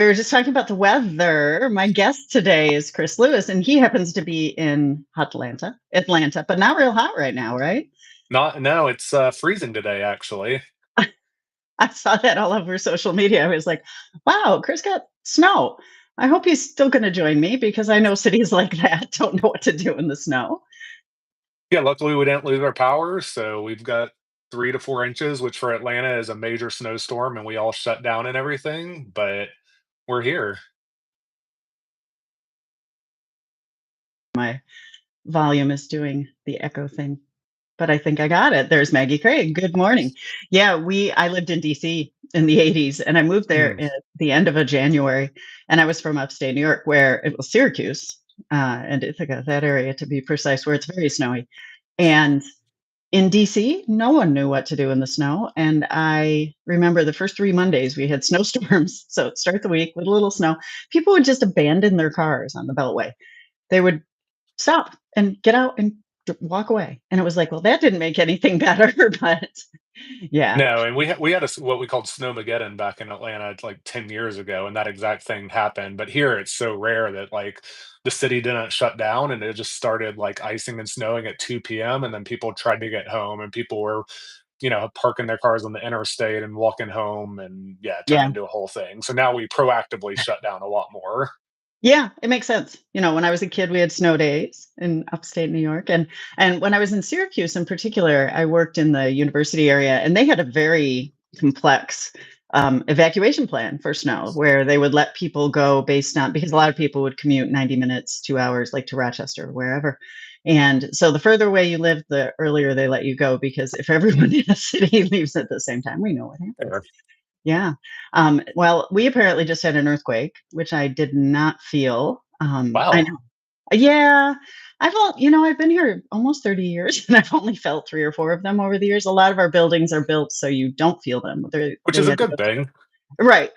We were just talking about the weather. My guest today is Chris Lewis, and he happens to be in Atlanta, but not real hot right now, right? Not no, it's, freezing today, actually. I saw that all over social media. I was like, wow, Chris got snow. I hope he's still going to join me because I know cities like that don't know what to do in the snow. Yeah, luckily, we didn't lose our power, so we've got 3 to 4 inches, which for Atlanta is a major snowstorm, and we all shut down and everything, but we're here. My volume is doing the echo thing, but I think I got it. There's Maggie Craig. Good morning. Yeah, I lived in DC in the 80s and I moved Mm. there at the end of a January and I was from upstate New York where it was Syracuse and Ithaca, that area to be precise, where it's very snowy. And in DC, no one knew what to do in the snow. And I remember the first 3 Mondays we had snowstorms. So start the week with a little snow. People would just abandon their cars on the Beltway. They would stop and get out and walk away. And it was like, well, that didn't make anything better, but yeah, No, and we had what we called snowmageddon back in Atlanta, like, 10 years ago, and that exact thing happened, but here, it's so rare that, like, the city didn't shut down, and it just started, like, icing and snowing at 2 p.m., and then people tried to get home, and people were, parking their cars on the interstate and walking home, and, yeah, it turned yeah, into a whole thing. So now we proactively shut down a lot more. yeah, it makes sense. When I was a kid, we had snow days in upstate New York, and when I was in Syracuse, in particular, I worked in the university area, and they had a very complex evacuation plan for snow, where they would let people go based on because a lot of people would commute 90 minutes, 2 hours, like to Rochester, wherever. And so the further away you lived, the earlier they let you go, because if everyone in a city leaves at the same time, we know what happens. Fair. Yeah. Well, we apparently just had an earthquake, which I did not feel. I Wow. know. Yeah. I've been here almost 30 years and I've only felt 3 or 4 of them over the years. A lot of our buildings are built so you don't feel them. Which They is a had to good go thing. right.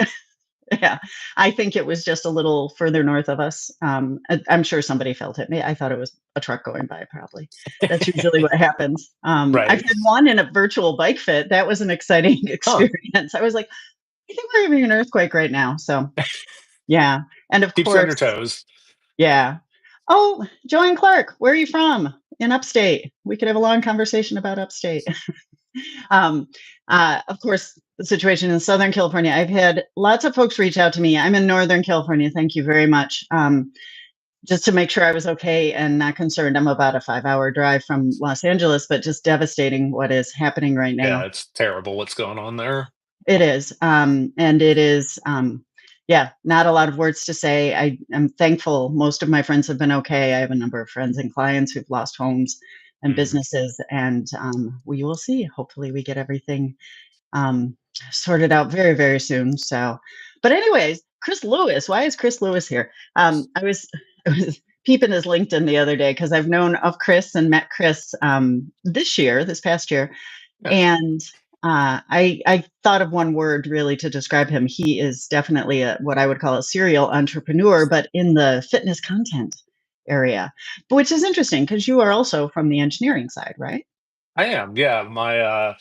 Yeah. I think it was just a little further north of us. I'm sure somebody felt it. I thought it was a truck going by, probably. That's usually what happens. I've Right. had one in a virtual bike fit. That was an exciting Huh. experience. I was like, I think we're having an earthquake right now. So, yeah. And of Keeps you on course, your toes. yeah. Oh, Joanne Clark, where are you from? In upstate. We could have a long conversation about upstate. um, of course, the situation in Southern California, I've had lots of folks reach out to me. I'm in Northern California. Thank you very much. Just to make sure I was okay and not concerned. I'm about a 5 hour drive from Los Angeles, but just devastating what is happening right Yeah, now. it's terrible what's going on there. It is, and it is, yeah, not a lot of words to say. I'm thankful most of my friends have been okay. I have a number of friends and clients who've lost homes and Mm. businesses, and we will see. Hopefully, we get everything um, sorted out very, very soon. So, but anyways, Chris Lewis. Why is Chris Lewis here? I was I was peeping his LinkedIn the other day because I've known of Chris and met Chris this past year, Yeah. and I thought of one word really to describe him. He is definitely what I would call a serial entrepreneur, but in the fitness content area, which is interesting because you are also from the engineering side, right? I am, yeah. My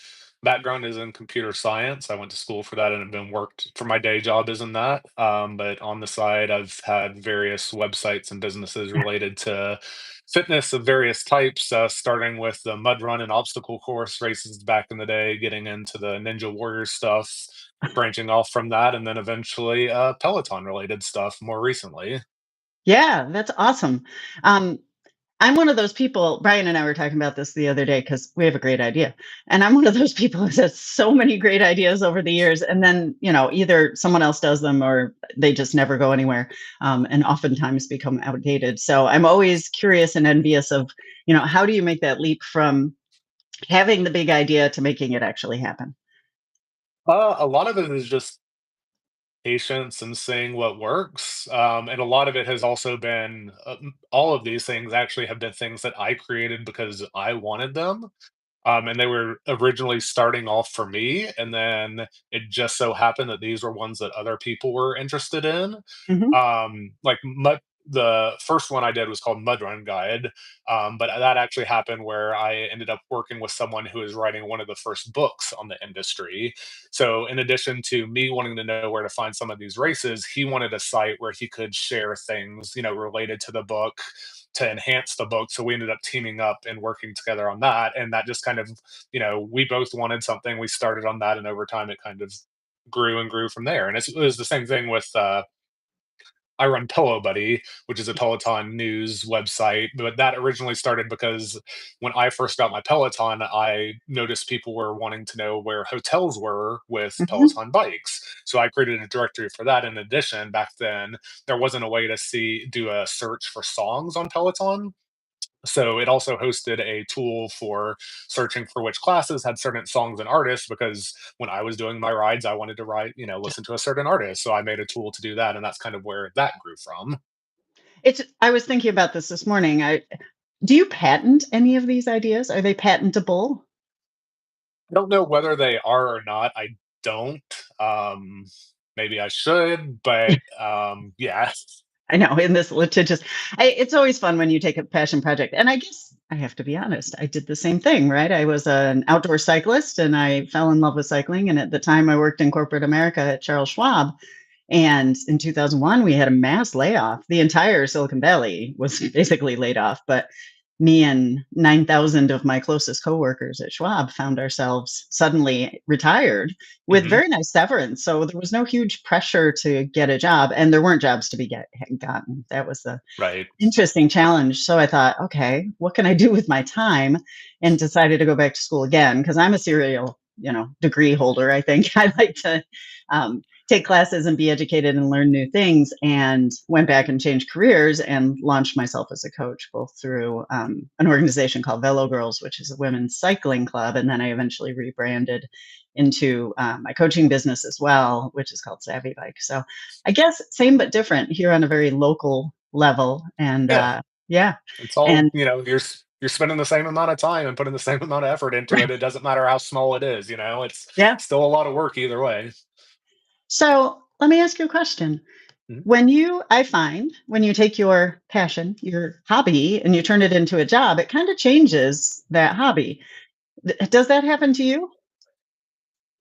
background is in computer science. I went to school for that and have been worked for my day job is in that. But on the side, I've had various websites and businesses related to fitness of various types, starting with the mud run and obstacle course races back in the day, getting into the Ninja Warrior stuff, branching off from that, and then eventually Peloton related stuff more recently. Yeah, that's awesome. Um, I'm one of those people. Brian and I were talking about this the other day because we have a great idea. And I'm one of those people who has so many great ideas over the years. And then, either someone else does them or they just never go anywhere and oftentimes become outdated. So I'm always curious and envious of, how do you make that leap from having the big idea to making it actually happen? A lot of it is just patience and seeing what works. And a lot of it has also been all of these things actually have been things that I created because I wanted them. And they were originally starting off for me. And then it just so happened that these were ones that other people were interested in. Hmm. Like the first one I did was called Mud Run Guide, but that actually happened where I ended up working with someone who is writing one of the first books on the industry. So, in addition to me wanting to know where to find some of these races, he wanted a site where he could share things, related to the book to enhance the book. So we ended up teaming up and working together on that, and that just kind of, we both wanted something. We started on that, and over time, it kind of grew and grew from there. And it was the same thing with I run Pillow Buddy, which is a Peloton news website, but that originally started because when I first got my Peloton, I noticed people were wanting to know where hotels were with Mhm. Peloton bikes. So I created a directory for that. In addition, back then there wasn't a way to do a search for songs on Peloton. So it also hosted a tool for searching for which classes had certain songs and artists, because when I was doing my rides, I wanted to listen to a certain artist. So I made a tool to do that, and that's kind of where that grew from. I was thinking about this morning. Do you patent any of these ideas? Are they patentable? I don't know whether they are or not. I don't. Maybe I should, but yeah. I know in this litigious it's always fun when you take a passion project, and I guess I have to be honest, I did the same thing, right? I was an outdoor cyclist, and I fell in love with cycling, and at the time, I worked in corporate America at Charles Schwab, and in 2001, we had a mass layoff. The entire Silicon Valley was basically laid off, but me and 9,000 of my closest coworkers at Schwab found ourselves suddenly retired with Hmm. very nice severance. So there was no huge pressure to get a job, and there weren't jobs to be gotten. That was the Right. interesting challenge. So I thought, okay, what can I do with my time? And decided to go back to school again because I'm a serial, degree holder. I think I like to take classes and be educated and learn new things. And went back and changed careers and launched myself as a coach, both through an organization called Velo Girls, which is a women's cycling club, and then I eventually rebranded into my coaching business as well, which is called Savvy Bike. So I guess same but different here on a very local level. And Yeah. yeah, It's all, and you're spending the same amount of time and putting the same amount of effort into it. It doesn't matter how small it is, it's yeah. still a lot of work either way. So let me ask you a question. Mhm. I find when you take your passion, your hobby, and you turn it into a job, it kind of changes that hobby. Does that happen to you?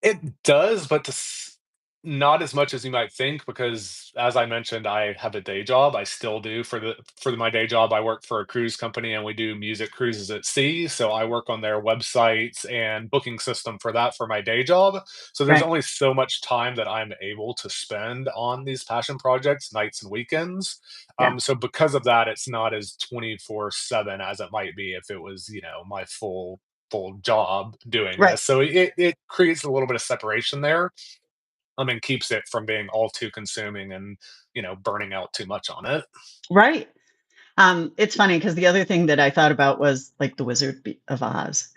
It does, but not as much as you might think, because as I mentioned, I have a day job. I still do my day job. I work for a cruise company and we do music cruises at sea. So I work on their websites and booking system for that for my day job. So there's Right. only so much time that I'm able to spend on these passion projects, nights and weekends. Yeah. So because of that, it's not as 24/7 as it might be if it was, my full job doing Right. this. So it creates a little bit of separation there, and keeps it from being all too consuming and, burning out too much on it. Right. It's funny because the other thing that I thought about was like the of Oz.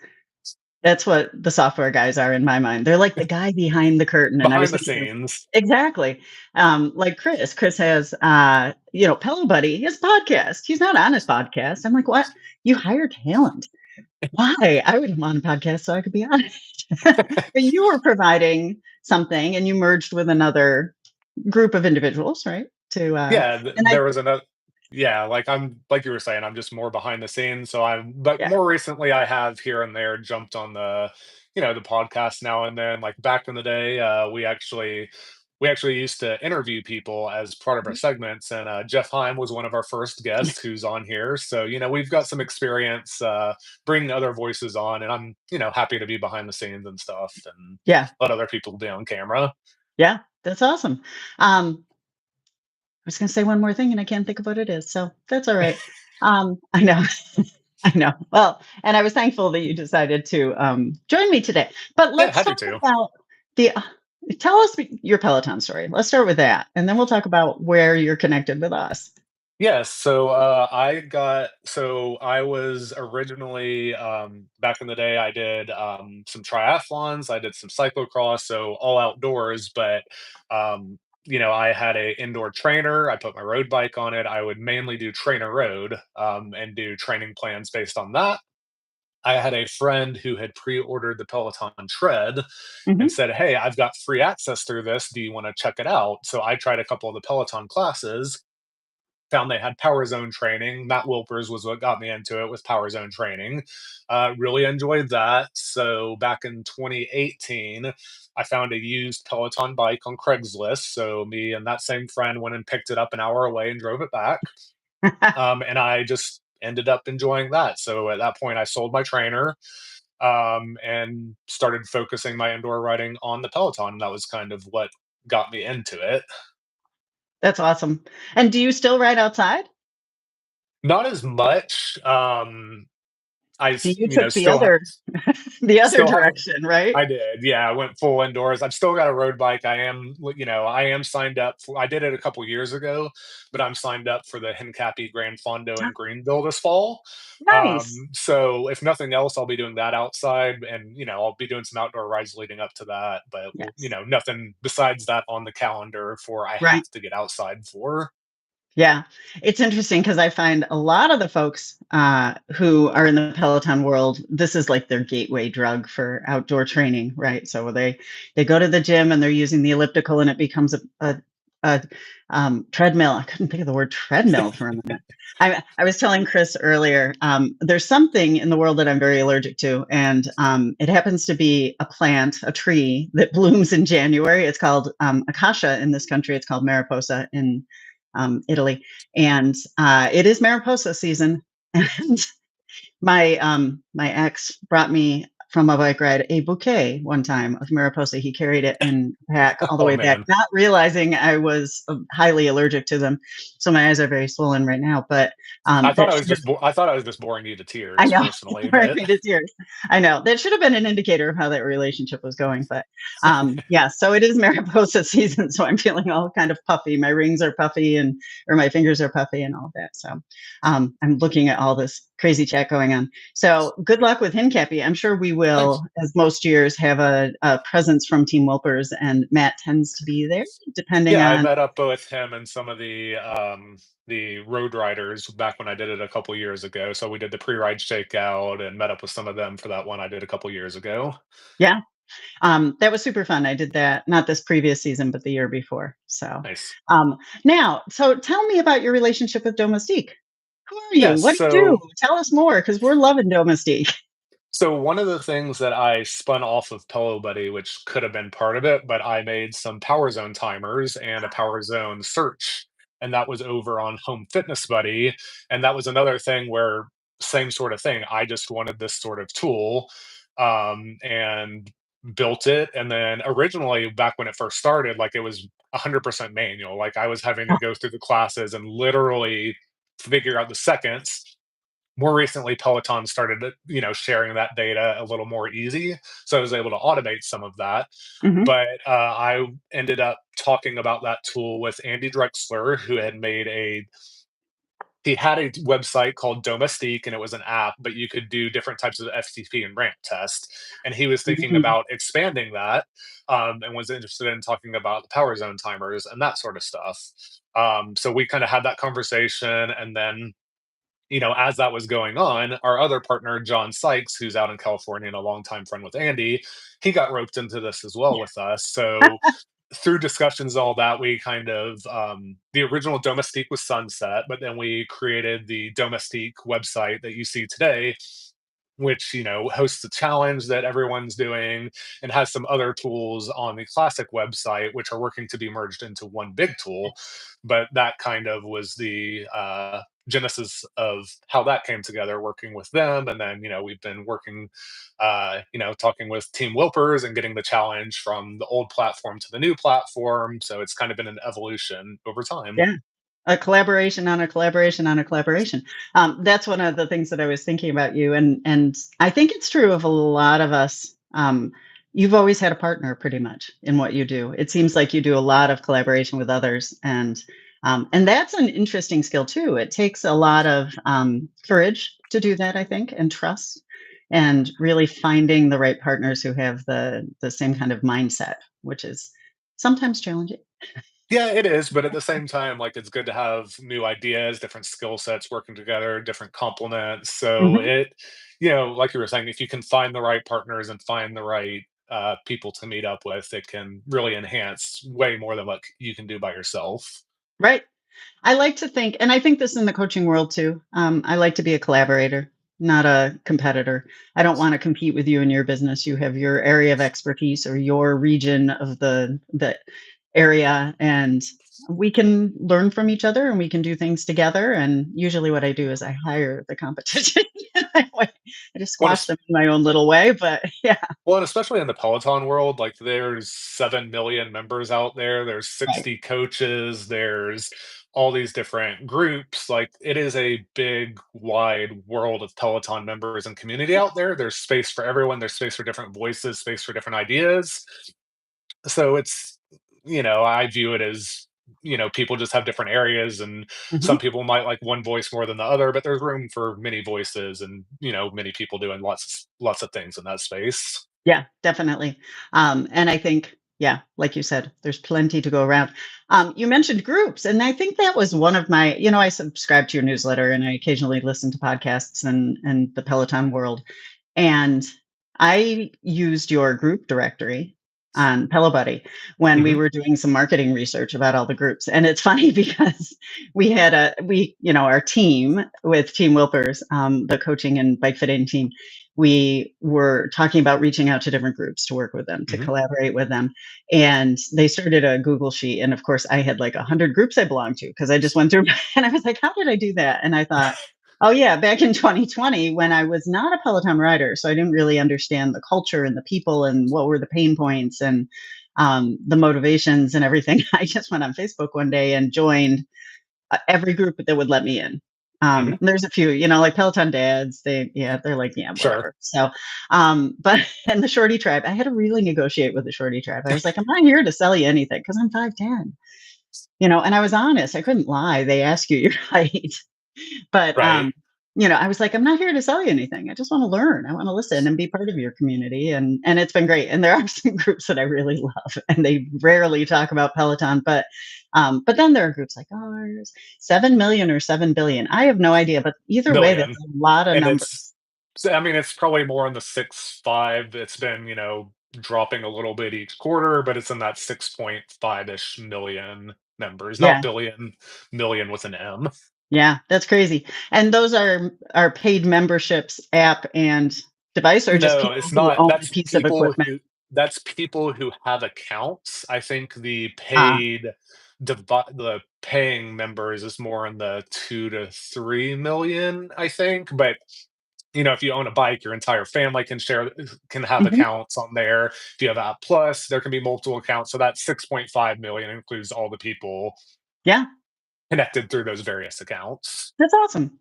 That's what the software guys are in my mind. They're like the guy behind the curtain, and I was Behind the thinking of scenes. exactly, like Chris. Chris has, Pillow Buddy, his podcast. He's not on his podcast. I'm like, "What? You hire talent. Why? I would have him on a podcast so I could be on it." But you were providing something, and you merged with another group of individuals, right? Yeah, And I there was another. Yeah, I'm like you were saying, I'm just more behind the scenes. But yeah. more recently, I have here and there jumped on the podcast now and then. Like back in the day, we actually used to interview people as part of our segments, and Jeff Heim was one of our first guests who's on here. So we've got some experience bringing other voices on, and I'm happy to be behind the scenes and stuff and Yeah. let other people be on camera. Yeah. That's awesome. I was gonna say one more thing, and I can't think of what it is, so that's all right. I know. I know. Well, and I was thankful that you decided to, join me today. But Yeah, let's happy talk to. about the tell us your Peloton story. Let's start with that, and then we'll talk about where you're connected with us. Yes, so I was originally back in the day I did some triathlons, I did some cyclocross, so all outdoors, but I had a indoor trainer, I put my road bike on it. I would mainly do trainer road and do training plans based on that. I had a friend who had pre-ordered the Peloton tread and Mhm. said, "Hey, I've got free access through this. Do you want to check it out?" So I tried a couple of the Peloton classes, found they had power zone training. Matt Wilpers was what got me into it with power zone training. Really enjoyed that. So back in 2018, I found a used Peloton bike on Craigslist. So me and that same friend went and picked it up an hour away and drove it back. And I just ended up enjoying that. So at that point, I sold my trainer, and started focusing my indoor riding on the Peloton. That was kind of what got me into it. That's awesome. And do you still ride outside? Not as much. See, you took the other the other still have direction, right? I did, yeah, I went full indoors. I've still got a road bike. I am signed up for I did it a couple years ago, but I'm signed up for the Hincapie Grand Fondo in Greenville this fall. Nice. So if nothing else, I'll be doing that outside and, I'll be doing some outdoor rides leading up to that, but, Yes. nothing besides that on the calendar for I have Right. to get outside for. Yeah, it's interesting because I find a lot of the folks who are in the Peloton world, this is like their gateway drug for outdoor training, right? So they go to the gym and they're using the elliptical, and it becomes a treadmill. I couldn't think of the word treadmill for a minute. I was telling Chris earlier, there's something in the world that I'm very allergic to, and it happens to be a plant, a tree that blooms in January. It's called acacia in this country. It's called mariposa in Italy, and it is Mariposa season. And my ex brought me from a bike ride a bouquet one time of Mariposa. He carried it in a pack all the Oh, way back, man. not realizing I was highly allergic to them. So my eyes are very swollen right now. But that should have I thought I was just boring you to I tears know, personally, right, but me tears. I know. That should have been an indicator of how that relationship was going, but, yeah, so it is Mariposa season, so I'm feeling all kind of puffy. My rings are puffy and or my fingers are puffy and all of that, so, I'm looking at all this crazy chat going on. So, good luck with Hincappy. I'm sure we will, thanks. as most years, have a presence from Team Wilpers, and Matt tends to be there, depending Yeah, I on met up with him and some of the road riders back when I did it a couple years ago. So we did the pre-ride shakeout and met up with some of them for that one I did a couple years ago. yeah. That was super fun. I did that not this previous season, but the year before. So, Nice. so tell me about your relationship with Domestique. Who are you? Yes. What do you do? So Tell us more because we're loving Domestique. so one of the things that I spun off of Pillow Buddy, which could have been part of it, but I made some power zone timers and a power zone search. And that was over on Home Fitness Buddy. And that was another thing where same sort of thing. I just wanted this sort of tool, and built it. And then originally, back when it first started, like it was 100% manual. Like I was having to go through the classes and literally figure out the seconds. More recently, Peloton started, sharing that data a little more easy, so I was able to automate some of that. Mhm, But I ended up talking about that tool with Andy Drexler, who he had a website called Domestique, and it was an app, but you could do different types of FTP and ramp test. And he was thinking mhm. about expanding that, and was interested in talking about the power zone timers and that sort of stuff. So we kind of had that conversation, and then as that was going on, our other partner, John Sykes, who's out in California and a longtime friend with Andy, he got roped into this as well with us. So through discussions, all that, we kind of the original Domestique was sunset, but then we created the Domestique website that you see today, which hosts a challenge that everyone's doing and has some other tools on the classic website which are working to be merged into one big tool. But that kind of was the genesis of how that came together, working with them. And then we've been working, talking with Team Wilpers and getting the challenge from the old platform to the new platform. So it's kind of been an evolution over time. Yeah. A collaboration on a collaboration on a collaboration. That's one of the things that I was thinking about you, and I think it's true of a lot of us. You've always had a partner pretty much in what you do. It seems like you do a lot of collaboration with others, and that's an interesting skill too. It takes a lot of courage to do that, I think, and trust, and really finding the right partners who have the same kind of mindset, which is sometimes challenging. Yeah, it is, but at the same time, like, it's good to have new ideas, different skill sets working together, different complements. So Mhm. like you were saying, if you can find the right partners and find the right people to meet up with, it can really enhance way more than what you can do by yourself. Right. I like to think, and I think this in the coaching world too. I like to be a collaborator, not a competitor. I don't want to compete with you in your business. You have your area of expertise or your region of the area, and we can learn from each other and we can do things together. And usually, what I do is I hire the competition. I just What squash them in my own little way. But yeah, Well, and especially in the Peloton world, like there's 7 million members out there. There's right. 60 coaches. There's all these different groups. Like it is a big, wide world of Peloton members and community out there. There's space for everyone. There's space for different voices, space for different ideas. So I view it as, people just have different areas and Mhm. some people might like one voice more than the other, but there's room for many voices and, many people doing lots of things in that space. Yeah, definitely. And I think, yeah, like you said, there's plenty to go around. You mentioned groups, and I think that was one of my, I subscribe to your newsletter and I occasionally listen to podcasts and the Peloton world. And I used your group directory on Buddy when we Mhm, were doing some marketing research about all the groups. And it's funny because our team with Team Wilpers, the coaching and bike fitting team, we were talking about reaching out to different groups to work with them, to mhm. collaborate with them. And they started a Google sheet. And of course, I had like 100 groups I belonged to because I just went through and I was like, how did I do that? And I thought, oh, yeah, back in 2020 when I was not a Peloton rider, so I didn't really understand the culture and the people and what were the pain points and the motivations and everything. I just went on Facebook one day and joined every group that would let me in. Mhm. And there's a few, like Peloton dads, they're like, yeah, Sure. whatever. So, but and the shorty tribe, I had to really negotiate with the shorty tribe. I was like, I'm not here to sell you anything because I'm 5'10, and I was honest. I couldn't lie. They ask you, your height. But, Right. I was like, "I'm not here to sell you anything. I just wanna learn. I wanna listen and be part of your community," and it's been great, and there are some groups that I really love, and they rarely talk about Peloton, but then there are groups like ours, 7,000,000 or 7,000,000,000. I have no idea, but either way, that's Million. a lot of And it's numbers. I mean, it's probably more in the 6.5. It's been, dropping a little bit each quarter, but it's in that 6.5-ish million members, not Yeah, billion, million with an M. yeah, that's crazy, and those are paid memberships, app and device, or just No, people it's who not. own a piece of equipment? That's people who have accounts. I think Ah, the paying members is more in the 2 to 3 million, I think, but if you own a bike, your entire family can have mhm, accounts on there. If you have App Plus, there can be multiple accounts. So that 6.5 million includes all the people yeah, connected through those various accounts. that's awesome.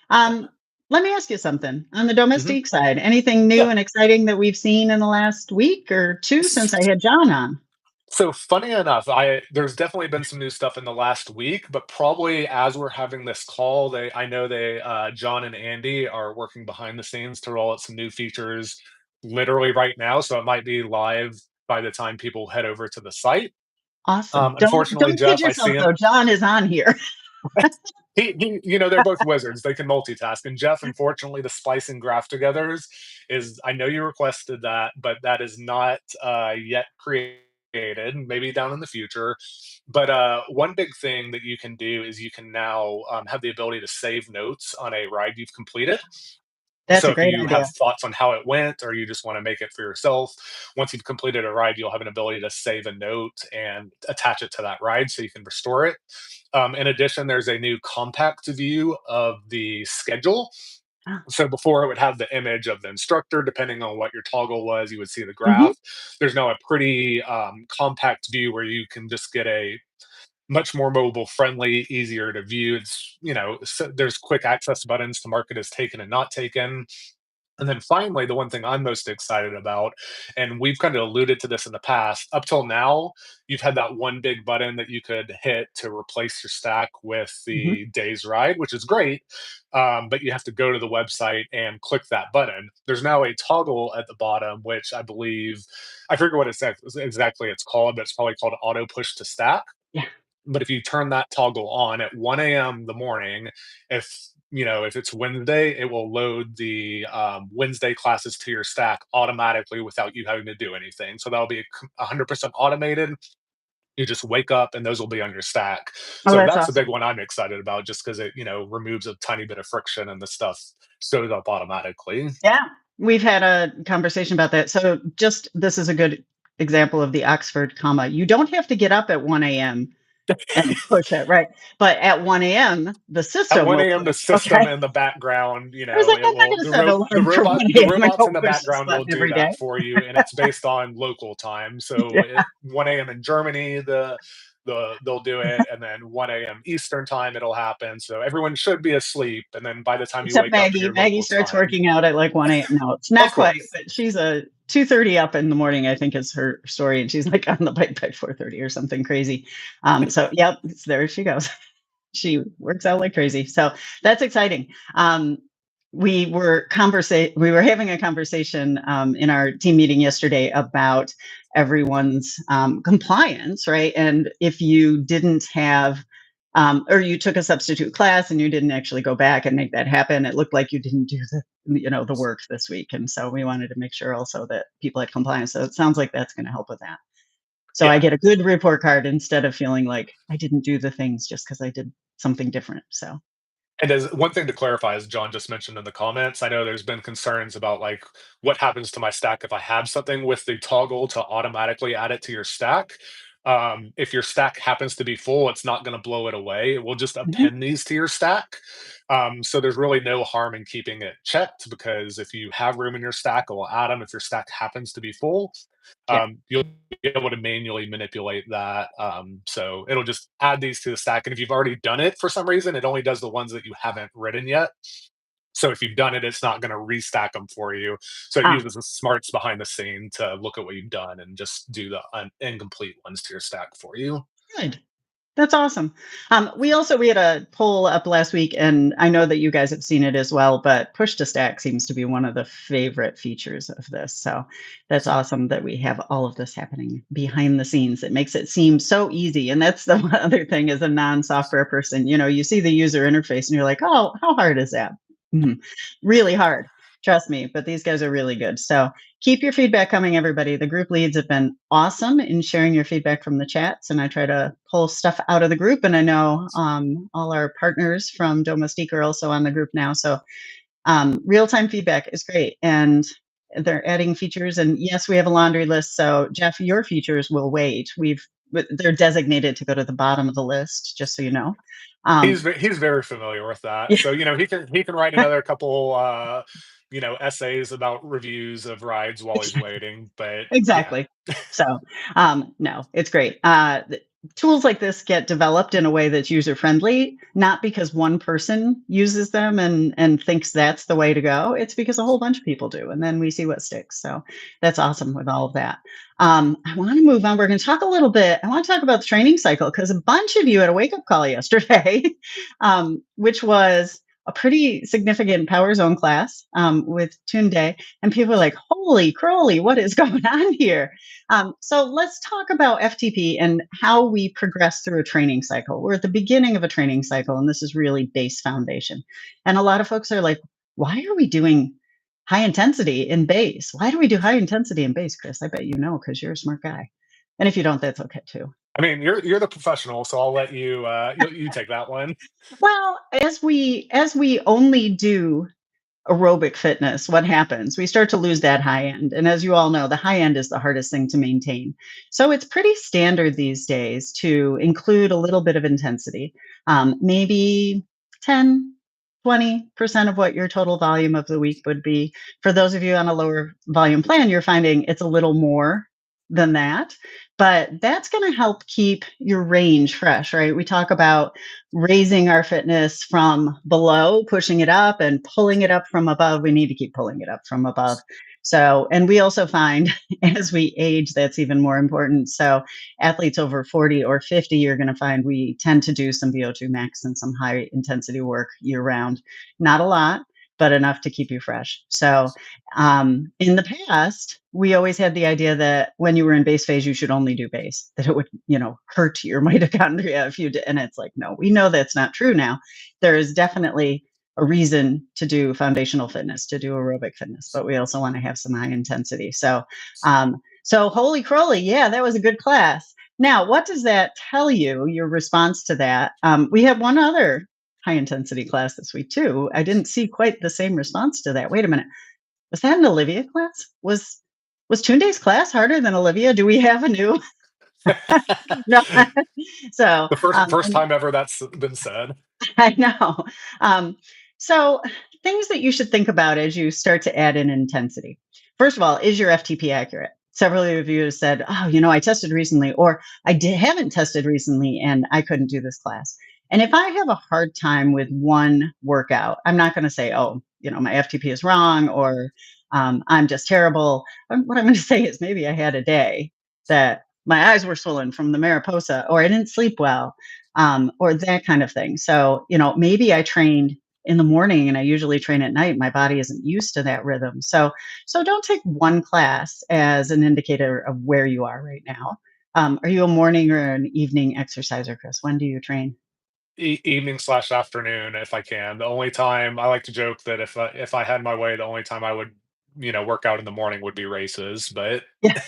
Um, Let me ask you something. On the Mhm. Domestique side, anything new Yeah. and exciting that we've seen in the last week or 2 since I had John on? So funny enough, I there's definitely been some new stuff in the last week, but probably as we're having this call, I know John and Andy are working behind the scenes to roll out some new features literally right now. So it might be live by the time people head over to the site. Awesome. Unfortunately, Don't kid Jeff, I see yourself him. though, John is on here. They're both wizards. They can multitask. And Jeff, unfortunately, the splice and graph togethers is, I know you requested that, but that is not yet created. Maybe down in the future. But one big thing that you can do is you can now have the ability to save notes on a ride you've completed. That's So a if great you have idea. thoughts on how it went, or you just want to make it for yourself, once you've completed a ride, you'll have an ability to save a note and attach it to that ride so you can restore it. In addition, there's a new compact view of the schedule. Ah, So before it would have the image of the instructor, depending on what your toggle was, you would see the mhm, graph. There's now a pretty compact view where you can just get a much more mobile friendly, easier to view. There's quick access buttons to mark it as taken and not taken. And then finally, the one thing I'm most excited about, and we've kind of alluded to this in the past, up till now, you've had that one big button that you could hit to replace your stack with mhm. the day's ride, which is great. But you have to go to the website and click that button. There's now a toggle at the bottom, which I believe, I forget what exactly it's called, but it's probably called auto push to stack. Yeah. But if you turn that toggle on at 1 a.m. the morning, if it's Wednesday, it will load the Wednesday classes to your stack automatically without you having to do anything. So that'll be 100% automated. You just wake up and those will be on your stack. Oh, So that's that's the big awesome. one I'm excited about just because it, removes a tiny bit of friction and the stuff shows up automatically. Yeah, we've had a conversation about that. So just this is a good example of the Oxford comma. You don't have to get up at 1 a.m. and push it, right? But at 1 a.m., the At system 1 will a.m., the push, system okay? in the background, I was like, it "I'm not will gonna set an the alarm for robot 1 the a.m. and robots go in the push this background will button do every day." that for you, and it's based on local time. So Yeah, at 1 a.m. in Germany, they'll do it, and then 1 a.m. Eastern time it'll happen. So everyone should be asleep, and then by the time you except wake up in Maggie. your Maggie local starts time, working out at, like, 1 a.m. No, it's not of quite, course. but she's a 2:30 up in the morning, I think is her story, and she's, like, on the bike by 4:30 or something crazy. So, yep, there she goes. She works out like crazy. So that's exciting. We were having a conversation in our team meeting yesterday about everyone's compliance, right? And if you didn't have or you took a substitute class and you didn't actually go back and make that happen, it looked like you didn't do the work this week. And so we wanted to make sure also that people had compliance. So it sounds like that's going to help with that. So I Yeah. get a good report card instead of feeling like I didn't do the things just because I did something different. So And as one thing to clarify, as John just mentioned in the comments, I know there's been concerns about like what happens to my stack if I have something with the toggle to automatically add it to your stack. If your stack happens to be full, it's not going to blow it away. It will just mhm, append these to your stack. So there's really no harm in keeping it checked because if you have room in your stack, it will add them if your stack happens to be full. yeah, You'll be able to manually manipulate that. So it'll just add these to the stack. And if you've already done it for some reason, it only does the ones that you haven't written yet. So if you've done it, it's not going to restack them for you. So it ah, uses the smarts behind the scene to look at what you've done and just do the incomplete ones to your stack for you. good. That's awesome. We had a poll up last week, and I know that you guys have seen it as well. But push to stack seems to be one of the favorite features of this. So that's awesome that we have all of this happening behind the scenes. It makes it seem so easy. And that's the other thing as a non-software person. You see the user interface, and you're like, "Oh, how hard is that?" Mhm. Really hard. Trust me. But these guys are really good. So keep your feedback coming, everybody. The group leads have been awesome in sharing your feedback from the chats, and I try to pull stuff out of the group. And I know all our partners from Domestique are also on the group now. So real time feedback is great. And they're adding features. And yes, we have a laundry list. So, Jeff, your features will wait. They're designated to go to the bottom of the list, just so you know. Um, He's very familiar with that. yeah, So he can write another couple essays about reviews of rides while he's waiting. But yeah, exactly. So, no, it's great. Tools like this get developed in a way that's user friendly, not because one person uses them and thinks that's the way to go. It's because a whole bunch of people do, and then we see what sticks. So that's awesome with all of that. I want to move on. We're going to talk a little bit. I want to talk about the training cycle because a bunch of you had a wake up call yesterday, which was a pretty significant Power Zone class with Tunde. And people are like, holy crowley, what is going on here? So let's talk about FTP and how we progress through a training cycle. We're at the beginning of a training cycle, and this is really base foundation. And a lot of folks are like, why are we doing high intensity in base? Why do we do high intensity in base, Chris? I bet you know because you're a smart guy. And if you don't, that's okay too. I mean you're the professional, so I'll let you you take that one. Well, as we only do aerobic fitness, what happens? We start to lose that high end. And as you all know, the high end is the hardest thing to maintain. So it's pretty standard these days to include a little bit of intensity, maybe 10, 20% of what your total volume of the week would be. For those of you on a lower volume plan, you're finding it's a little more than that. But that's going to help keep your range fresh, right? We talk about raising our fitness from below, pushing it up and pulling it up from above. We need to keep pulling it up from above. So, and we also find as we age, that's even more important. So, athletes over 40 or 50, you're going to find we tend to do some VO2 max and some high intensity work year round. Not a lot, but enough to keep you fresh. So, in the past, we always had the idea that when you were in base phase, you should only do base, that it would, hurt your mitochondria if you did. And it's like, no, we know that's not true now. There is definitely a reason to do foundational fitness, to do aerobic fitness, but we also want to have some high intensity. So, holy crowley, yeah, that was a good class. Now, what does that tell you, your response to that? We had one other high intensity class this week too. I didn't see quite the same response to that. Wait a minute. Was that an Olivia class? Was Tunde's class harder than Olivia? Do we have a new no. So, The first and time ever that's been said. I know. Um, so, things that you should think about as you start to add in intensity. First of all, is your FTP accurate? Several of you have said, "Oh, I tested recently," or haven't tested recently, and I couldn't do this class." And if I have a hard time with one workout, I'm not going to say, "Oh, my FTP is wrong," or "I'm just terrible." What I'm going to say is maybe I had a day that my eyes were swollen from the Mariposa, or I didn't sleep well, or that kind of thing. So, maybe I trained in the morning and I usually train at night. My body isn't used to that rhythm. So don't take one class as an indicator of where you are right now. Are you a morning or an evening exerciser, Chris? When do you train? Evening slash afternoon if I can. The only time I like to joke that if I had my way, the only time I would, work out in the morning would be races, but Yeah,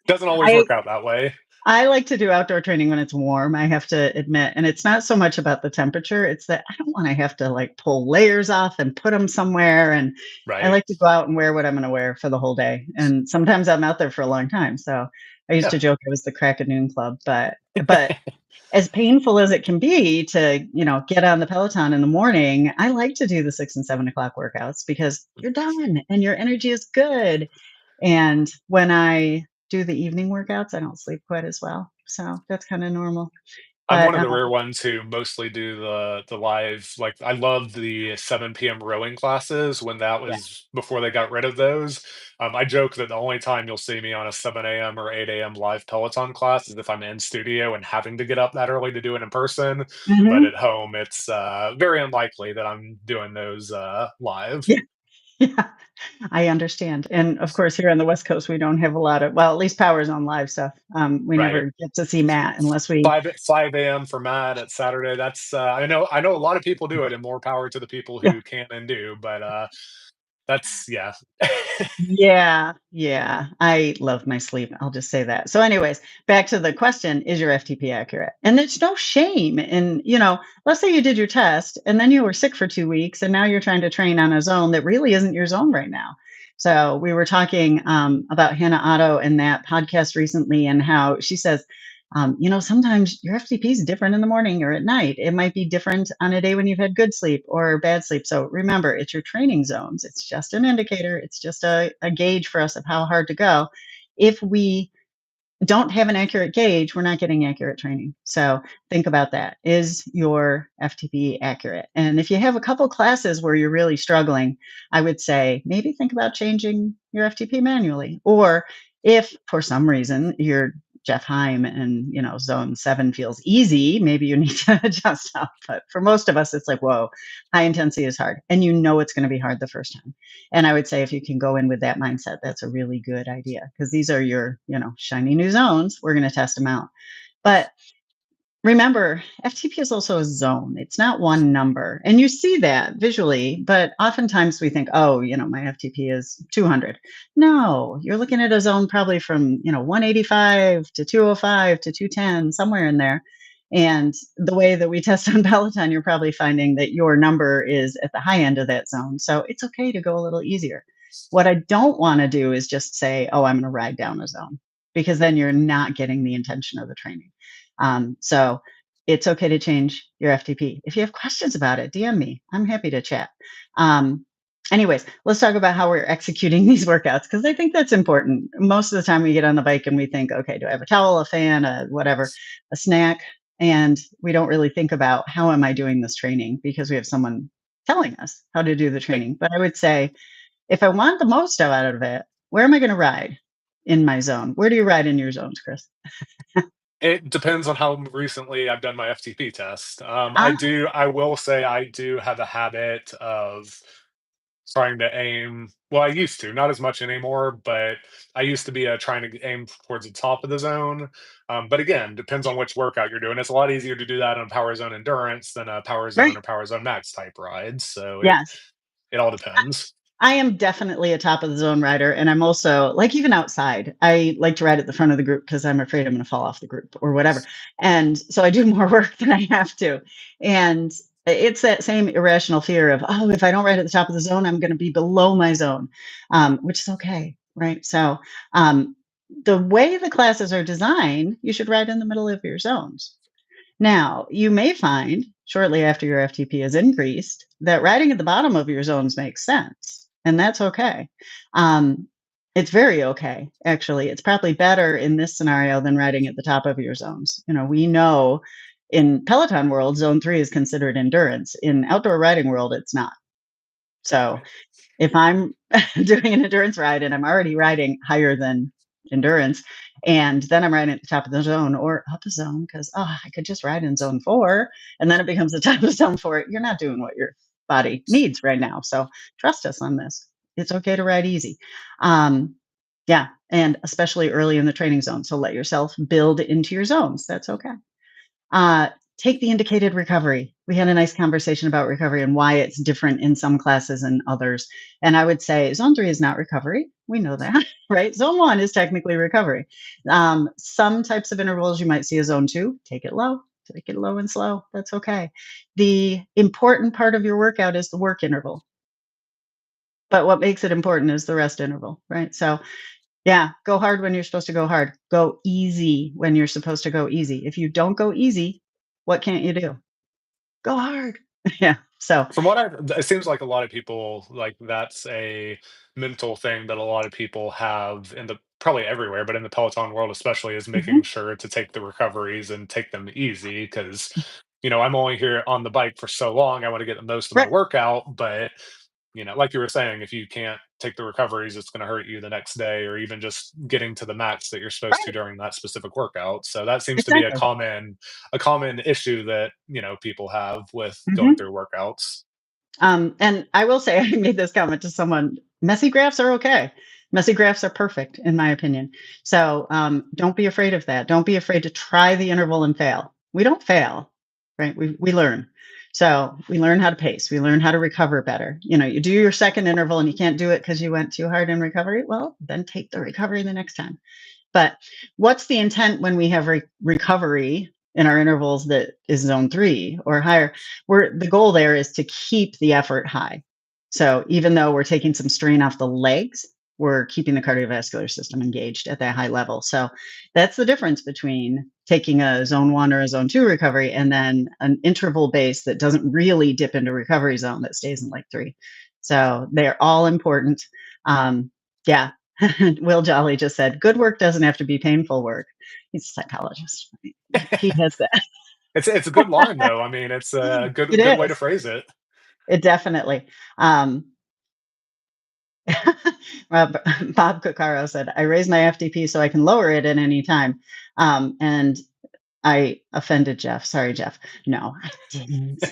doesn't always I work out that way. I like to do outdoor training when it's warm, I have to admit, and it's not so much about the temperature, it's that I don't wanna have to, like, pull layers off and put them somewhere, and I Right. like to go out and wear what I'm gonna wear for the whole day, and sometimes I'm out there for a long time, so I used Yeah. to joke I was the crack a noon club, but as painful as it can be to, get on the Peloton in the morning, I like to do the 6 and 7 o'clock workouts because you're done and your energy is good. And when I do the evening workouts, I don't sleep quite as well. So that's kind of normal. I'm But one of the rare ones who mostly do the live, like, I love the 7 PM rowing classes when that yeah. was before they got rid of those. I joke that the only time you'll see me on a 7 AM or 8 AM live Peloton class is if I'm in studio and having to get up that early to do it in person, but Hmm. at home, it's, very unlikely that I'm doing those, live. Yeah. Yeah. I understand. And of course, here on the West Coast, we don't have a lot of, well, at least Power Zone live stuff. We Right. never get to see Matt unless we, 5 AM for Matt at Saturday, that's, I know a lot of people do it, and more power to the people yeah. who can and do, but, that's yeah. Yeah, yeah. I love my sleep. I'll just say that. So, anyways, back to the question, is your FTP accurate? And there's no shame in, let's say you did your test and then you were sick for 2 weeks and now you're trying to train on a zone that really isn't your zone right now. So, we were talking about Hannah Otto in that podcast recently and how she says, sometimes your FTP is different in the morning or at night. It might be different on a day when you've had good sleep or bad sleep. So remember, it's your training zones. It's just an indicator. It's just a gauge for us of how hard to go. If we don't have an accurate gauge, we're not getting accurate training. So think about that. Is your FTP accurate? And if you have a couple classes where you're really struggling, I would say maybe think about changing your FTP manually. Or if for some reason you're Jeff Heim and zone 7 feels easy, maybe you need to adjust up. But for most of us, it's like, whoa, high intensity is hard. And it's going to be hard the first time. And I would say if you can go in with that mindset, that's a really good idea because these are your, shiny new zones. We're going to test them out. But remember, FTP is also a zone. It's not one number. And you see that visually, but oftentimes we think, oh, my FTP is 200. No, you're looking at a zone probably from, 185 to 205 to 210, somewhere in there. And the way that we test on Peloton, you're probably finding that your number is at the high end of that zone. So it's okay to go a little easier. What I don't want to do is just say, oh, I'm going to ride down a zone, because then you're not getting the intention of the training. So it's okay to change your FTP. If you have questions about it, DM me. I'm happy to chat. Um, Anyways, let's talk about how we're executing these workouts because I think that's important. Most of the time we get on the bike and we think, okay, do I have a towel, a fan, a whatever, a snack? And we don't really think about how am I doing this training because we have someone telling us how to do the Right. training. But I would say if I want the most out of it, where am I going to ride in my zone? Where do you ride in your zones, Chris? It depends on how recently I've done my FTP test. Ah, I will say I do have a habit of trying to aim, well, I used to, not as much anymore, but I used to be, trying to aim towards the top of the zone, but again, depends on which workout you're doing. It's a lot easier to do that on Power Zone Endurance than a Power Zone right. or Power Zone Max type ride, so it Yes. it all depends. I am definitely a top of the zone rider, and I'm also like even outside, I like to ride at the front of the group because I'm afraid I'm going to fall off the group or whatever. And so I do more work than I have to. And it's that same irrational fear of, oh, if I don't ride at the top of the zone, I'm going to be below my zone, which is okay, right? So the way the classes are designed, you should ride in the middle of your zones. Now, you may find shortly after your FTP is increased that riding at the bottom of your zones makes sense, and that's okay. Um, it's very okay, actually. It's probably better in this scenario than riding at the top of your zones. We know in Peloton world, zone 3 is considered endurance. In outdoor riding world, it's not. So Right. if I'm doing an endurance ride and I'm already riding higher than endurance, and then I'm riding at the top of the zone or up a zone because, oh, I could just ride in zone 4, and then it becomes the top of zone 4. You're not doing what your body needs right now. So trust us on this. It's okay to ride easy. Um, yeah, and especially early in the training zone. So let yourself build into your zones. That's okay. Uh, take the indicated recovery. We had a nice conversation about recovery and why it's different in some classes and others. And I would say zone 3 is not recovery. We know that, right? Zone 1 is technically recovery. Some types of intervals you might see a zone 2. Take it low and slow. That's okay. The important part of your workout is the work interval. But what makes it important is the rest interval, right? So yeah, go hard when you're supposed to go hard. Go easy when you're supposed to go easy. If you don't go easy, what can't you do? Go hard. Yeah. So, From what I've it seems like a lot of people, like, that's a mental thing that a lot of people have in the probably everywhere, but in the Peloton world especially, is mhm, making sure to take the recoveries and take them easy because, I'm only here on the bike for so long, I wanna get the most of my right, workout, but, like you were saying, if you can't take the recoveries, it's gonna hurt you the next day or even just getting to the max that you're supposed to right, during that specific workout, so that seems to be a exactly. common issue that, people have with going Mhm. through workouts. And I will say, I made this comment to someone. Messy graphs are okay. Messy graphs are perfect, in my opinion. So don't be afraid of that. Don't be afraid to try the interval and fail. We don't fail, right? We learn. So we learn how to pace. We learn how to recover better. You do your second interval and you can't do it because you went too hard in recovery. Well, then take the recovery the next time. But what's the intent when we have recovery in our intervals that is zone 3 or higher? The goal there is to keep the effort high. So even though we're taking some strain off the legs, we're keeping the cardiovascular system engaged at that high level. So that's the difference between taking a zone 1 or a zone 2 recovery and then an interval base that doesn't really dip into recovery zone that stays in like 3. So they're all important. Yeah, Will Jolly just said, "Good work doesn't have to be painful work." He's a psychologist. He has that. It's a good line though. I mean, it's a It good way to is. phrase it. It definitely. Um, Bob Cuccaro said, "I raise my FTP so I can lower it at any time." And I offended Jeff. Sorry, Jeff. No, I didn't.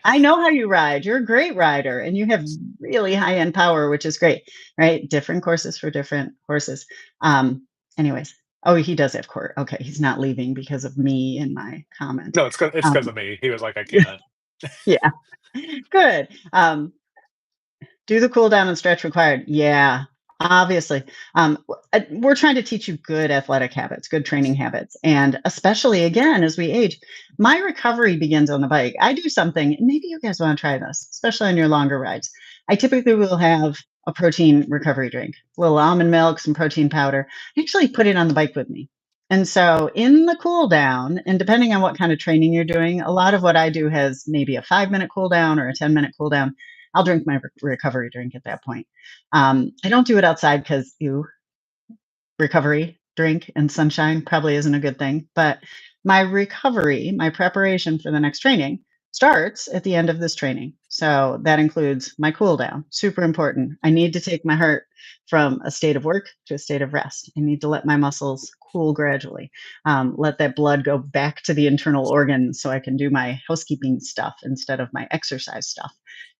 I know how you ride. You're a great rider and you have really high end power, which is great, right? Different courses for different horses. Anyways, oh, he does have court. Okay, he's not leaving because of me and my comment. No, it's because Um, of me. He was like, "I can't." yeah, good. Do the cool down and stretch required. Yeah, obviously. We're trying to teach you good athletic habits, good training habits. And especially again, as we age, my recovery begins on the bike. I do something, and maybe you guys want to try this, especially on your longer rides. I typically will have a protein recovery drink, a little almond milk, some protein powder. I actually put it on the bike with me. And so in the cool down, and depending on what kind of training you're doing, a lot of what I do has maybe a 5 minute cool down or a 10-minute cool down. I'll drink my recovery drink at that point. I don't do it outside because you recovery drink and sunshine probably isn't a good thing. But my recovery, my preparation for the next training starts at the end of this training. So that includes my cool down, super important. I need to take my heart from a state of work to a state of rest. I need to let my muscles cool gradually, let that blood go back to the internal organs so I can do my housekeeping stuff instead of my exercise stuff.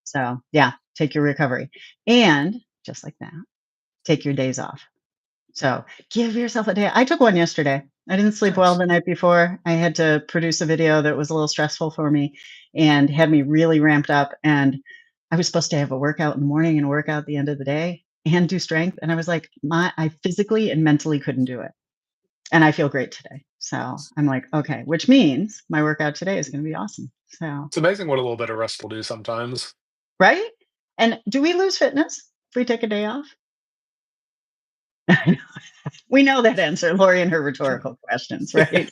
So, yeah, take your recovery. And just like that, take your days off. So give yourself a day. I took one yesterday. I didn't sleep well Nice. the night before. I had to produce a video that was a little stressful for me and had me really ramped up. And I was supposed to have a workout in the morning and a workout at the end of the day and do strength, and I was like, I physically and mentally couldn't do it, and I feel great today. So I'm like, okay, which means my workout today is gonna be awesome. So It's amazing what a little bit of rest will do sometimes. right? And do we lose fitness if we take a day off? We know that answer, Lori and her rhetorical questions, right?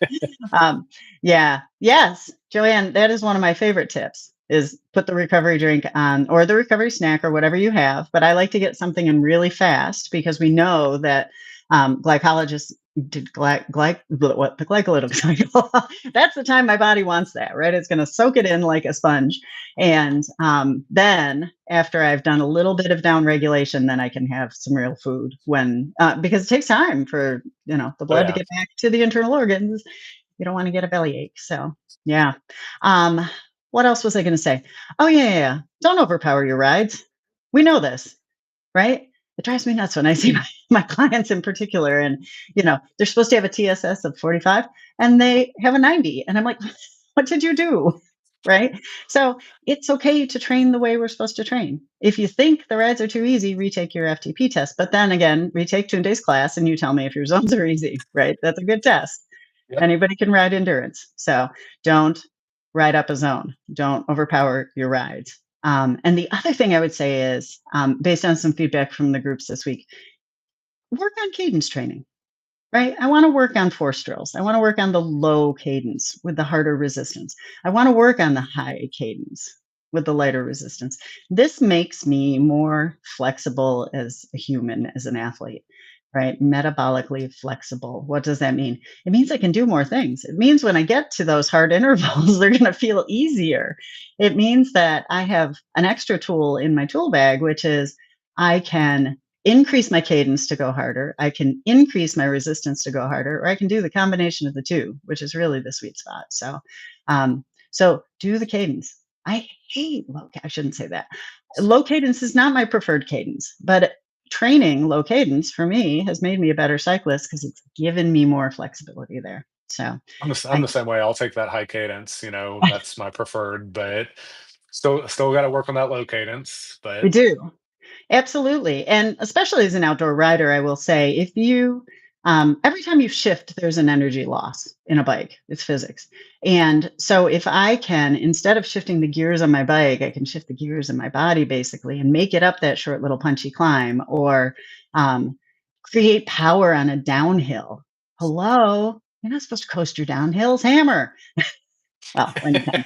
Yeah. Yes, Joanne, that is one of my favorite tips is put the recovery drink on or the recovery snack or whatever you have. But I like to get something in really fast because we know that glycologists did what the glycolytic cycle. That's the time my body wants that, right? It's going to soak it in like a sponge. And then after I've done a little bit of down regulation, then I can have some real food when because it takes time for the Oh blood to yeah. get back to the internal organs. You don't want to get a bellyache. So yeah. Um, what else was I going to say? Oh yeah. Don't overpower your rides. We know this, right? It drives me nuts when I see my clients in particular, and they're supposed to have a TSS of 45, and they have a 90, and I'm like, what did you do? Right? So it's okay to train the way we're supposed to train. If you think the rides are too easy, retake your FTP test. But then again, retake Tunde's class and you tell me if your zones are easy, right? That's a good test. Yep. Anybody can ride endurance. So don't ride up a zone. Don't overpower your rides. And the other thing I would say is, based on some feedback from the groups this week, work on cadence training. Right? I want to work on force drills. I want to work on the low cadence with the harder resistance. I want to work on the high cadence with the lighter resistance. This makes me more flexible as a human, as an athlete, right? Metabolically flexible. What does that mean? It means I can do more things. It means when I get to those hard intervals, they're going to feel easier. It means that I have an extra tool in my tool bag, which is I can increase my cadence to go harder. I can increase my resistance to go harder, or I can do the combination of the two, which is really the sweet spot. So do the cadence. I hate I shouldn't say that. Low cadence is not my preferred cadence, but training low cadence for me has made me a better cyclist because it's given me more flexibility there. So I'm I the same way. I'll take that high cadence. That's my preferred, but still got to work on that low cadence. we But do. Absolutely. And especially as an outdoor rider, I will say if you, every time you shift, there's an energy loss in a bike. It's physics. And so if I can, instead of shifting the gears on my bike, I can shift the gears in my body basically and make it up that short little punchy climb or create power on a downhill. Hello. You're not supposed to coast your downhills, hammer. Well, when you can.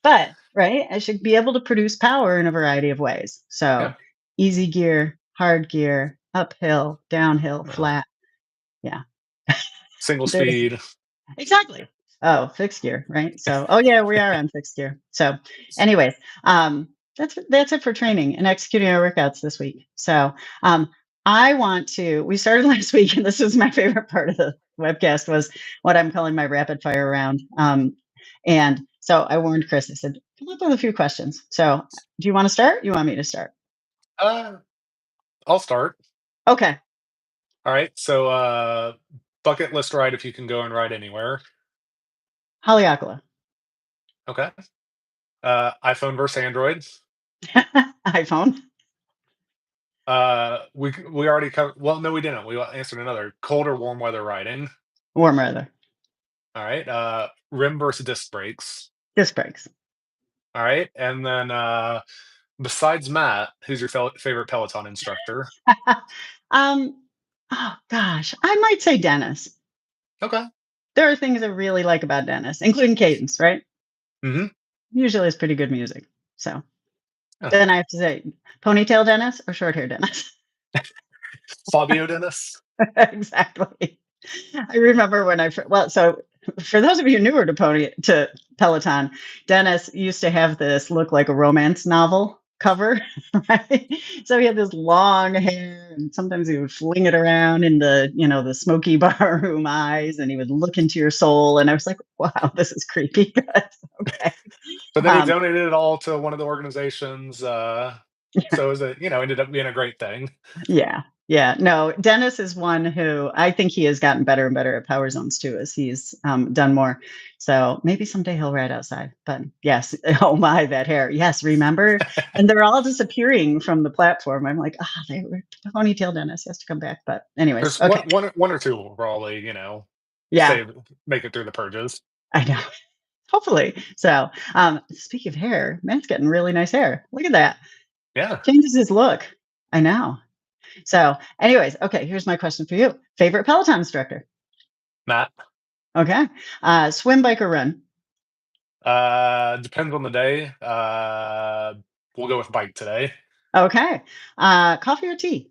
But right, I should be able to produce power in a variety of ways. So yeah, easy gear, hard gear, uphill, downhill, uh, flat. Yeah. single There's speed. exactly. Oh, fixed gear, right? So oh yeah, we are on fixed gear. So anyways, that's it for training and executing our workouts this week. So I want to we started last week and this was my favorite part of the webcast was what I'm calling my rapid fire round. And so I warned Chris, I said, come up with a few questions. So do you want to start? You want me to start? Uh, I'll start. Okay. All right. So, bucket list ride if you can go and ride anywhere. Haleakala. Okay. iPhone versus Android. iPhone. We already covered. Well, no, we didn't. We answered another cold or warm weather riding. Warm weather. All right. Rim versus disc brakes. Disc brakes. All right. And then besides Matt, who's your favorite Peloton instructor? um, oh gosh, I might say Dennis. Okay. There are things I really like about Dennis, including cadence, right? Mm-hmm. Usually it's pretty good music. So then I have to say ponytail Dennis or short hair Dennis. Fabio Dennis. Exactly. I remember when so for those of you newer to Peloton, Dennis used to have this look like a romance novel cover, right? So he had this long hair, and sometimes he would fling it around in the smoky bar room eyes, and he would look into your soul. And I was like, wow, this is creepy, but okay. But then he Um, donated it all to one of the organizations. So it was ended up being a great thing. yeah, Yeah, no, Dennis is one who I think he has gotten better and better at power zones too as he's done more. So maybe someday he'll ride outside. But yes, oh my, that hair. Yes, remember? And they're all disappearing from the platform. I'm like, ah, they were ponytail Dennis has to come back. But anyways, There's okay. one or two will probably, Yeah, save make it through the purges. I know. Hopefully. So speaking of hair, Matt's getting really nice hair. Look at that. Yeah, Changes his look. I know. So, anyways, okay, here's my question for you. Favorite Peloton instructor? Matt. Okay. Swim, bike, or run? Depends on the day. We'll go with bike today. Okay. Coffee or tea?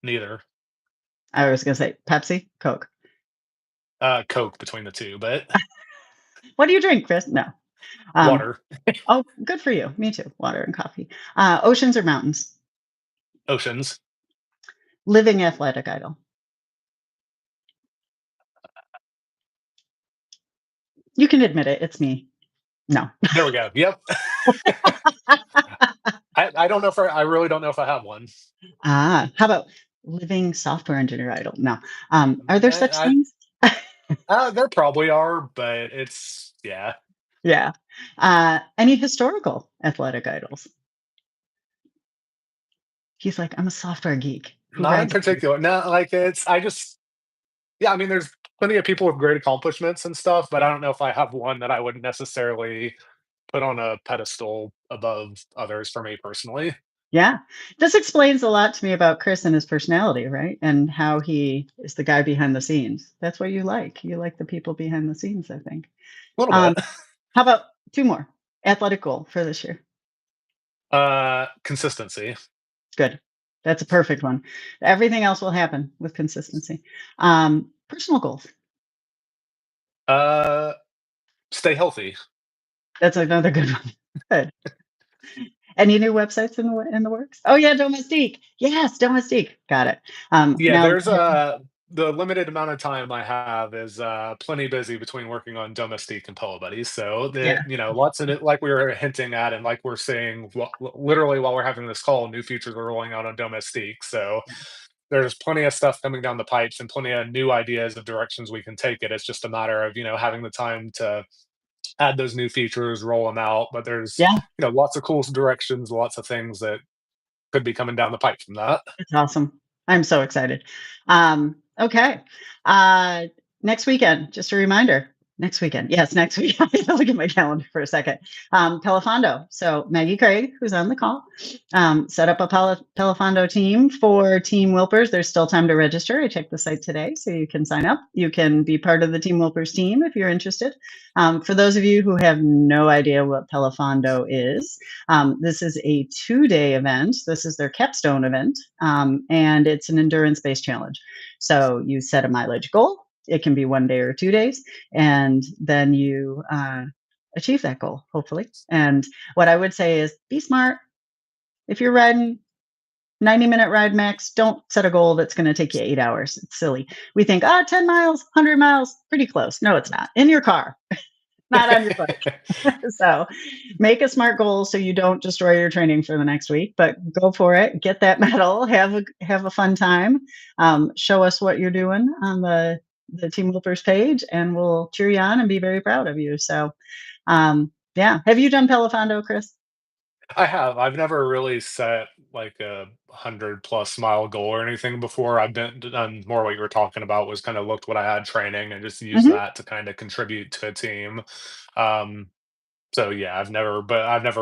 Neither. I was gonna say Pepsi, Coke. Coke between the two, but What do you drink, Chris? No. Um, water, oh, good for you. Me too. Water and coffee. Oceans or mountains? oceans. Living athletic idol. You can admit it. It's me. No. There we go. Yep. I don't know if I really don't know if I have one. How about living software engineer idol? No. Are there such I, things? there probably are, but it's yeah, Yeah. Any historical athletic idols? He's like, I'm a software geek who not in rides. particular. No, like it's I just yeah. I mean, there's plenty of people with great accomplishments and stuff, but I don't know if I have one that I would necessarily put on a pedestal above others for me personally. Yeah. This explains a lot to me about Chris and his personality, right? And how he is the guy behind the scenes. That's what you like. You like the people behind the scenes, I think. A little Um, bit. how about two more? Athletic goal for this year. Consistency. Good. That's a perfect one. Everything else will happen with consistency. Personal goals. Uh, Stay healthy. That's another good one. Good. Any new websites in the works? Oh yeah, Domestique. Yes, Domestique. Got it. Yeah, Now there's the limited amount of time I have is plenty busy between working on Domestique and Pillow Buddies. So yeah, the lots of it, like we were hinting at, and like we're saying, literally while we're having this call, new features are rolling out on Domestique. So there's plenty of stuff coming down the pipes and plenty of new ideas of directions we can take it. It's just a matter of having the time to add those new features, roll them out. But there's yeah. lots of cool directions, lots of things that could be coming down the pipe from that. That's awesome. I'm so excited. Okay. Uh, next weekend, just a reminder. Next weekend. Yes, next week. I have to look at my calendar for a second. Pelofondo. So Maggie Craig, who's on the call, set up a Pelofondo team for Team Wilpers. There's still time to register. I checked the site today, so you can sign up. You can be part of the Team Wilpers team if you're interested. For those of you who have no idea what Pelofondo is, this is a 2-day event. This is their capstone event, and it's an endurance-based challenge. So you set a mileage goal. It can be 1 day or 2 days, and then you achieve that goal, hopefully. And what I would say is be smart. If you're riding 90-minute ride max, don't set a goal that's going to take you 8 hours. It's silly. We think, 10 miles, 100 miles, pretty close. No, it's not. In your car, not on your bike. So make a smart goal so you don't destroy your training for the next week, but go for it. Get that medal. Have a fun time. Show us what you're doing on the Team Wilpers page, and we'll cheer you on and be very proud of you. So, yeah. Have you done Pelofondo, Chris? I have. I've never really set like a 100+ mile goal or anything before. I've been done more what you were talking about was kind of looked what I had training and just use Hmm. that to kind of contribute to a team. Um, so yeah, I've never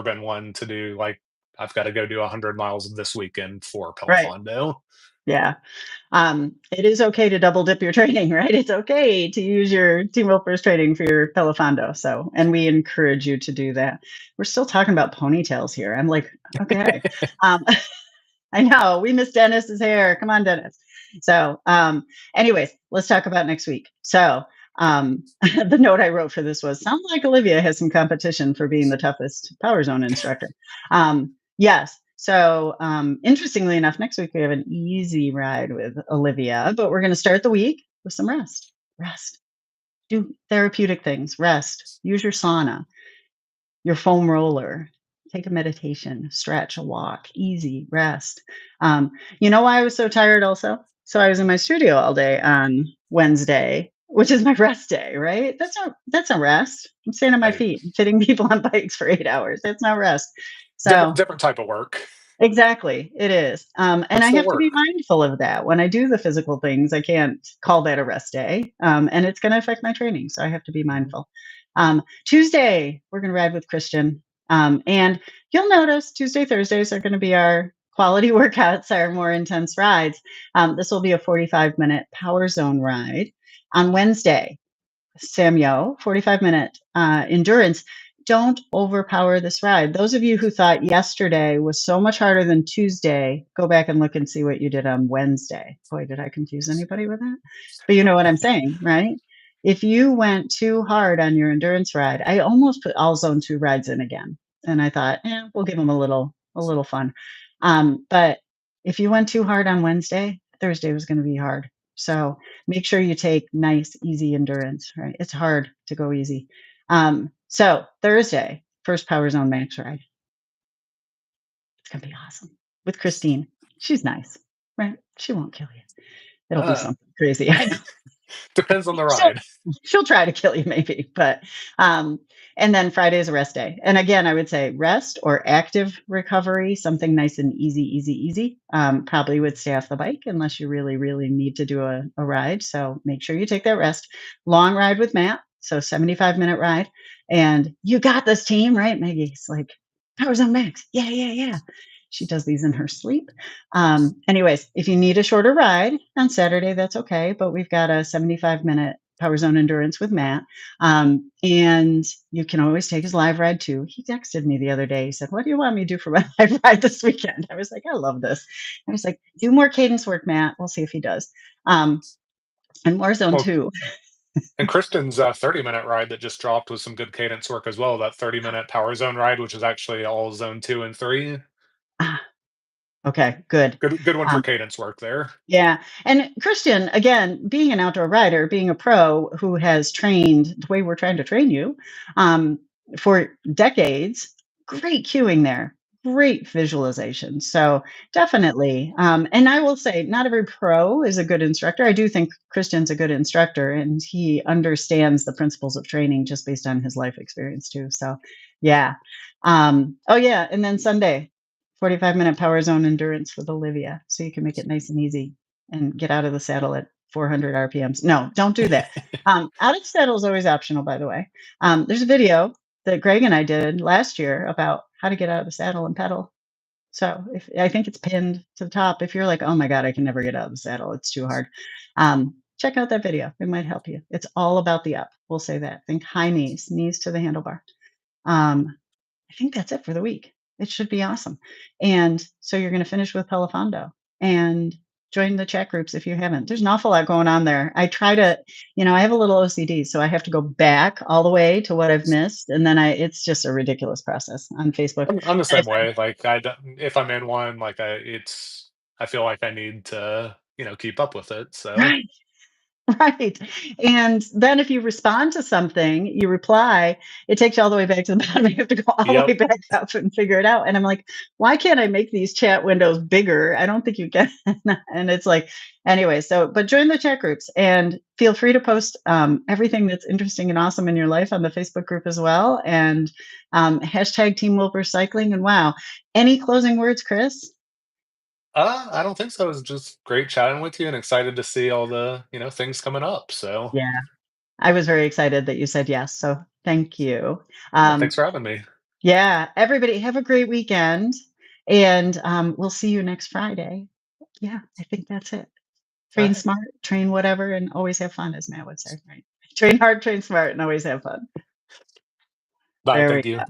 been one to do like I've got to go do 100 miles this weekend for Right. Pelofondo. Yeah. It is okay to double dip your training, right? It's okay to use your Team Wilpers training for your Pelofondo. So, and we encourage you to do that. We're still talking about ponytails here. I'm like, okay. Um, I know we miss Dennis's hair. Come on, Dennis. So, anyways, let's talk about next week. So, the note I wrote for this was sounds like Olivia has some competition for being the toughest Power Zone instructor. Yes. So, interestingly enough, next week we have an easy ride with Olivia, but we're going to start the week with some rest. Rest. Do therapeutic things. Rest. Use your sauna, your foam roller. take a meditation, stretch, a walk, easy, rest. You know why I was so tired also? So I was in my studio all day on Wednesday, which is my rest day, right? That's not rest. I'm staying on my Right. feet, fitting people on bikes for 8 hours. That's not rest. Different So different type of work, exactly, it is, but and I still have to be work. mindful of that. When I do the physical things, I can't call that a rest day, and it's gonna affect my training, so I have to be Mhm. mindful. Tuesday, we're gonna ride with Christian, and you'll notice Tuesday, Thursdays are gonna be our quality workouts, our more intense rides. This will be a 45-minute power zone ride. On Wednesday, Samuel, 45-minute endurance. Don't overpower this ride. Those of you who thought yesterday was so much harder than Tuesday, go back and look and see what you did on Wednesday. Boy, did I confuse anybody with that? But you know what I'm saying, right? If you went too hard on your endurance ride, I almost put all zone 2 rides in again. And I thought, we'll give them a little fun. But if you went too hard on Wednesday, Thursday was going to be hard. So make sure you take nice, easy endurance, right? It's hard to go easy. So Thursday, first Power Zone Max ride. It's gonna be awesome with Christine. She's nice, right? She won't kill you. It'll be Uh, something crazy. Depends on the she'll ride. she'll try to kill you maybe, but um, and then Friday is a rest day. And again, I would say rest or active recovery, something nice and easy, easy, easy. Probably would stay off the bike unless you really, really need to do a ride. So make sure you take that rest. Long ride with Matt, so 75-minute ride. And you got this team, right? Maggie's like, Powers on Max. Yeah, yeah, yeah. She does these in her sleep. Anyways, if you need a shorter ride on Saturday, that's okay. But we've got a 75-minute Power Zone Endurance with Matt. And you can always take his live ride too. He texted me the other day. He said, "What do you want me to do for my live ride this weekend?" I was like, "I love this." I was like, "Do more cadence work, Matt. We'll see if he does." Um, and more zone Well, two. and Kristen's 30-minute ride that just dropped was some good cadence work as well. That 30-minute power zone ride, which is actually all zone 2 and 3. Ah, okay, good. Good one for Um, cadence work there. Yeah. And Christian, again, being an outdoor rider, being a pro who has trained the way we're trying to train you for decades, great cueing there, great visualization. So definitely. And I will say, not every pro is a good instructor. I do think Christian's a good instructor and he understands the principles of training just based on his life experience too. So, yeah. Oh, yeah. And then Sunday, 45-minute power zone endurance with Olivia, so you can make it nice and easy and get out of the saddle at 400 RPMs. No, don't do that. Out of the saddle is always optional, by the way. There's a video that Greg and I did last year about how to get out of the saddle and pedal. So if I think it's pinned to the top. If you're like, oh my God, I can never get out of the saddle, it's too hard. Check out that video. It might help you. It's all about the up. We'll say that. Think high knees, knees to the handlebar. Um, I think that's it for the week. It should be awesome. And so you're going to finish with Pelofondo and join the chat groups if you haven't. There's an awful lot going on there. I try to, I have a little OCD, so I have to go back all the way to what I've missed, and then it's just a ridiculous process on Facebook. I'm the And same if way. Like if I'm in one, like I feel like I need to, keep up with it. So right, right. And then if you respond to something, you reply, it takes you all the way back to the bottom. You have to go all the way yep. back up and figure it out. And I'm like, why can't I make these chat windows bigger? I don't think you can. And it's like, anyway, but join the chat groups and feel free to post everything that's interesting and awesome in your life on the Facebook group as well. And hashtag Team Wilpers Cycling. And wow, any closing words, Chris? I don't think so. It was just great chatting with you and excited to see all the, things coming up. So Yeah, I was very excited that you said yes. So thank you. yeah, Um, thanks for having me. Yeah, everybody have a great weekend, and we'll see you next Friday. Yeah, I think that's it. All Train right. smart, train whatever, and always have fun, as Matt would say, right? Train hard, train smart, and always have fun. Bye. There we Thank you. go.